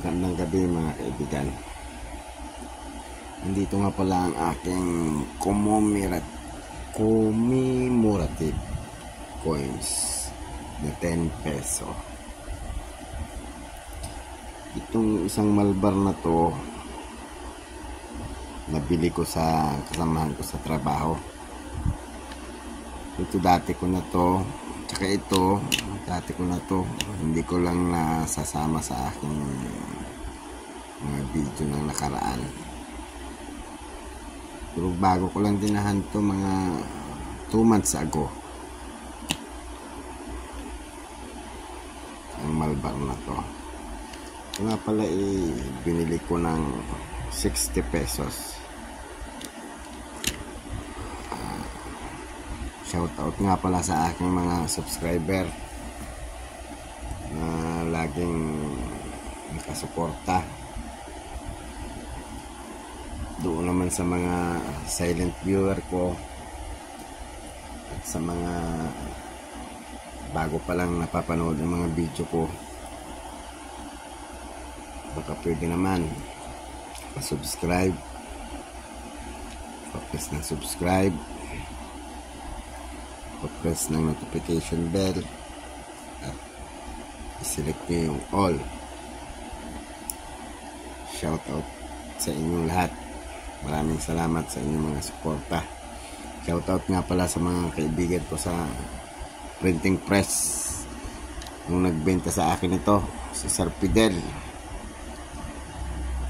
Magandang gabi mga kaibigan. Nandito nga pala ang aking commemorative coins na 10 peso. Itong isang malbar na to, nabili ko sa kasamahan ko sa trabaho. Ito dati ko na to, tsaka ito dati ko na to, hindi ko lang nasasama sa aking mga video ng nakaraan. Pero bago ko lang dinahan to, mga 2 months ago, ang malbar na to. Ito nga pala binili ko ng 60 pesos. Shoutout nga pala sa aking mga subscriber na laging nakasuporta. Doon naman sa mga silent viewer ko at sa mga bago pa lang napapanood ng mga video ko, baka pwede naman pa-subscribe, pa-press ng subscribe, pa-press ng notification bell at i-select nyo yung all. Shoutout sa inyong lahat. Maraming salamat sa inyong mga suporta. Shoutout nga pala sa mga kaibigan ko sa printing press nung nagbenta sa akin ito, si Sir Fidel,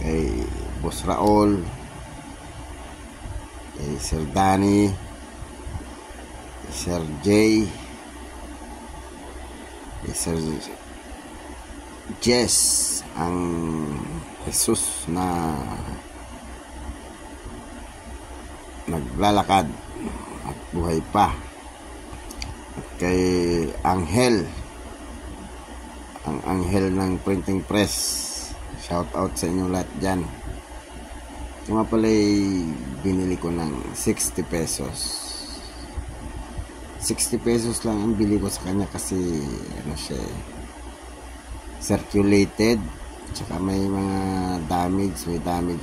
kay Boss Raul, kay Sir Danny, kay Sir Jay, kay Sir Jess, ang Jesus na naglalakad at buhay pa, at kay Angel, ang Angel ng printing press. Shout out sa inyo lahat dyan. Ito nga pala binili ko ng 60 pesos. 60 pesos lang ang bili ko sa kanya kasi ano siya, circulated, tsaka may mga damage,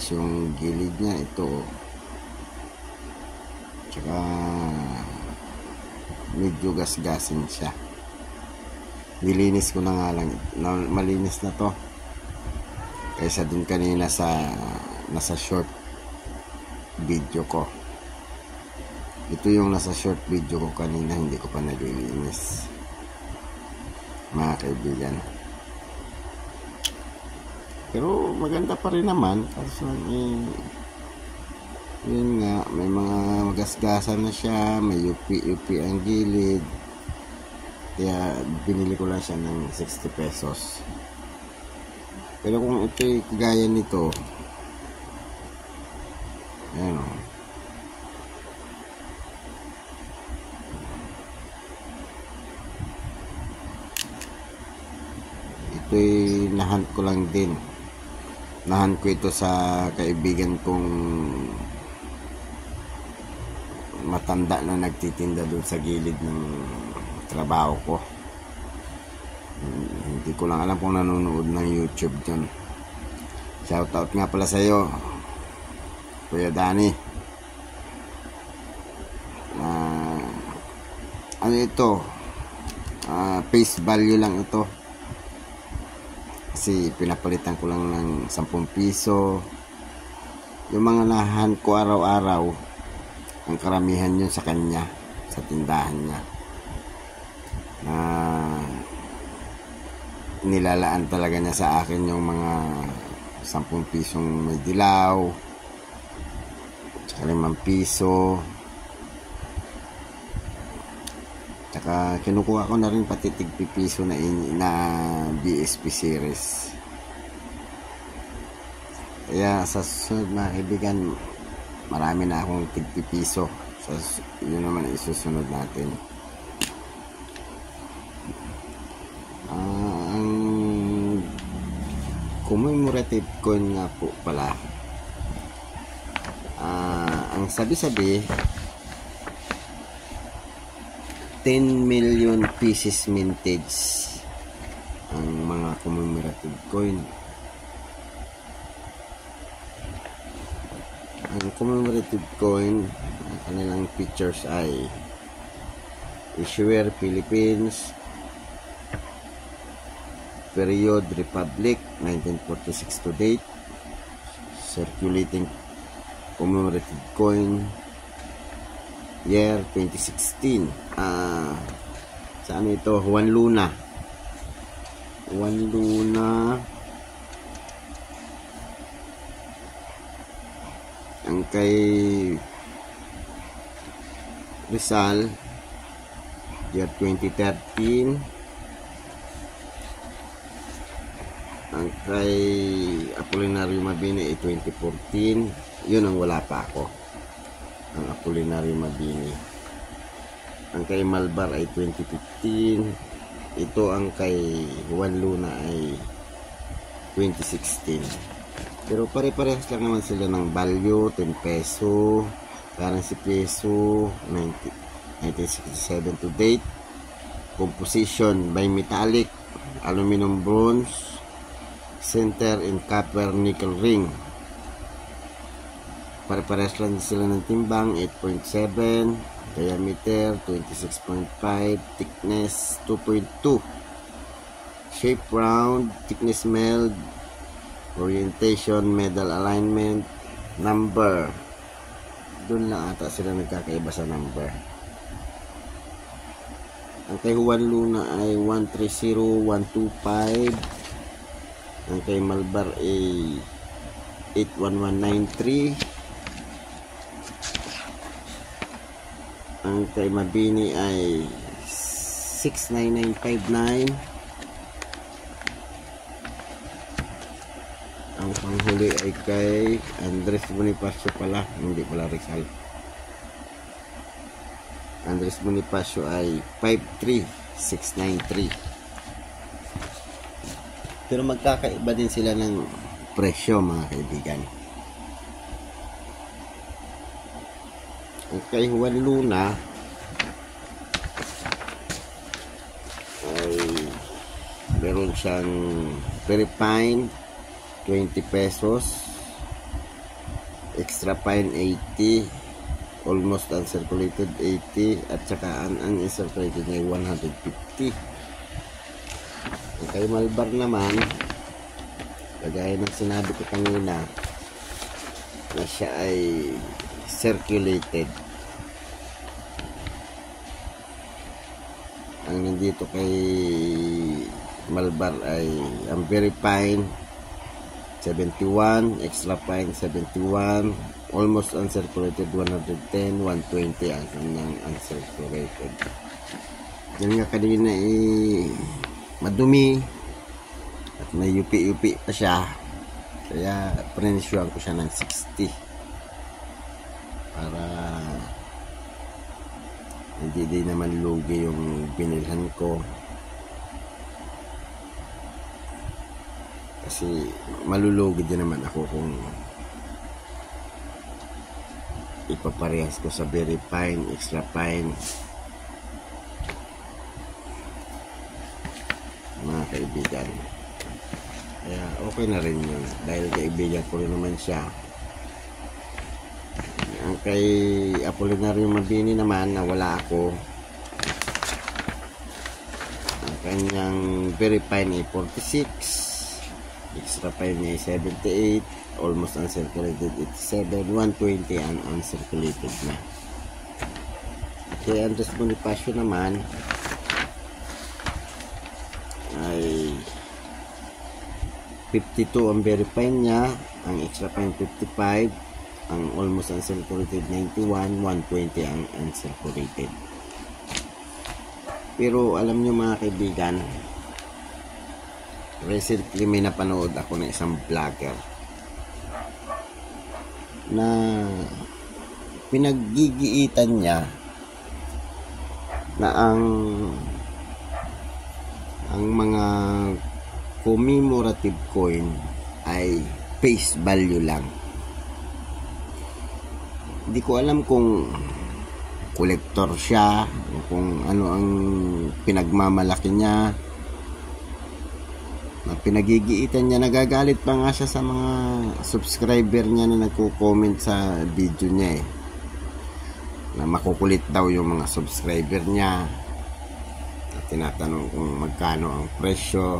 yung gilid niya. Ito, tsaka medyo gasgasin siya. Nilinis ko na nga lang, malinis na to kaysa dun kanina sa nasa short video ko. Ito yung nasa short video ko kanina, hindi ko pa nalilinis mga kaibigan. Pero maganda pa rin naman kasi yun nga, may mga magasgasan na siya, may yupi ang gilid, kaya binili ko lang siya ng 60 pesos. Pero kung ito'y kagaya nito, ayan o, ito'y nahunt ko lang din. Nahunt ko ito sa kaibigan kong matanda na nagtitinda doon sa gilid ng trabaho ko. Hindi ko lang alam kung nanonood ng YouTube dyan. Shoutout nga pala sa iyo, Kuya Danny. Ano ito, face value lang ito kasi pinapalitan ko lang ng 10 piso. Yung mga nahan ko araw-araw, ang karamihan yun sa kanya, sa tindahan niya, na nilalaan talaga niya sa akin yung mga 10 pisong may dilaw, tsaka 5 piso, tsaka kinukuha ko na rin pati tig-piso na BSP series. Kaya sa susunod mga kaibigan, marami na akong tig-piso. So yun naman isusunod natin. Ang commemorative coin nga po pala, ang sabi-sabi 10 million pieces mintage ang mga commemorative coin. Ang commemorative coin, ang kanilang features ay issuer Philippines, period Republic 1946 to date, circulating commemorative coin year 2016. Saan ito? Juan Luna. Ang kay Rizal year 2013. Ang kay Apolinario Mabini ay 2014. Yun ang wala pa ako, ang Apolinario Mabini. Ang kay Malbar ay 2015. Ito ang kay Juan Luna ay 2016. Pero pare-parehas lang naman sila ng value, 10 peso, currency peso, 1967 to date. Composition by metallic, aluminum bronze, center in copper nickel ring. Pare-parehas lang sila ng timbang, 8.7, diameter 26.5, thickness 2.2, shape round, thickness meld, orientation, medal alignment, number. Doon lang ata sila nagkakaiba sa number. Ang kay Juan Luna ay 130125. Ang kay Malbar ay 81193. Ang kay Mabini ay 69959. Ang panghuli ay kay Andres Bonifacio pala, hindi pala Rizal. Andres Bonifacio ay 53693. Pero magkakaiba din sila ng presyo, mga kaibigan. Ang kay Juan Luna ay meron siyang very fine 20 pesos, extra fine 80, almost uncirculated 80, at saka uncirculated ay 150. Ang kay Malbar naman, kagaya ng sinabi ko kanina, na siya ay circulated. Ang nandito kay Malbar ay ang very fine 71, extra fine 71, almost uncirculated 110, 120 ang kanyang uncirculated. Yan nga kanina madumi at may yupi-yupi pa siya, kaya prensyoan ko siya ng 60 para hindi din naman lugi yung binilhan ko. Kasi malulugi din naman ako kung ipaparehas ko sa very fine, extra fine, mga kaibigan. Kaya okay na rin yun, dahil kaibigan ko rin naman siya. Ang kay Apolinario Mabini naman na wala ako, ang kanyang very fine ay 46, extra fine niya 78, almost uncirculated 87, 120 ang uncirculated na. Kay Andres Bonifacio naman ay 52 ang very fine niya, ang extra fine 55, ang almost uncirculated 91, 120 ang uncirculated. Pero alam nyo mga kaibigan, recently may napanood ako ng isang vlogger na pinaggigiitan niya na ang mga commemorative coin ay face value lang. Hindi ko alam kung collector siya o kung ano ang pinagmamalaki niya. na pinagigiitan niya, nagagalit pa nga siya sa mga subscriber niya na nagko-comment sa video niya na makukulit daw yung mga subscriber niya, na tinatanong kung magkano ang presyo,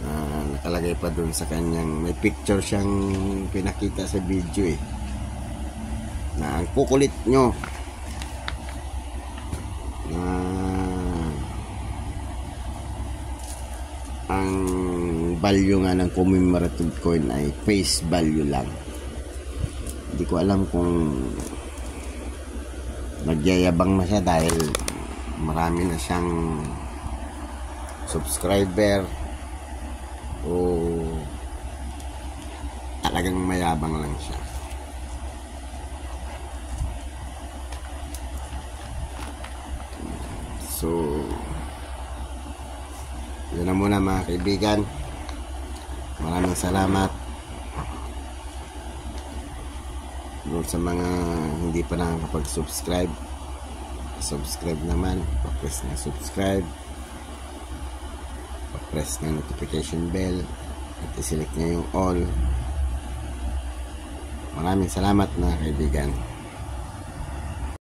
na nakalagay pa dun sa kanyang, may picture siyang pinakita sa video na ang kukulit nyo, na ang value nga ng commemorative coin ay face value lang. Hindi ko alam kung nagyayabang na siya dahil marami na siyang subscriber o talagang mayabang lang siya. So yun na muna mga kaibigan. Maraming salamat doon sa mga hindi pa nakakapag-subscribe. Subscribe naman, pa-press na subscribe, pa-press na notification bell at i-select nyo yung all. Maraming salamat mga kaibigan.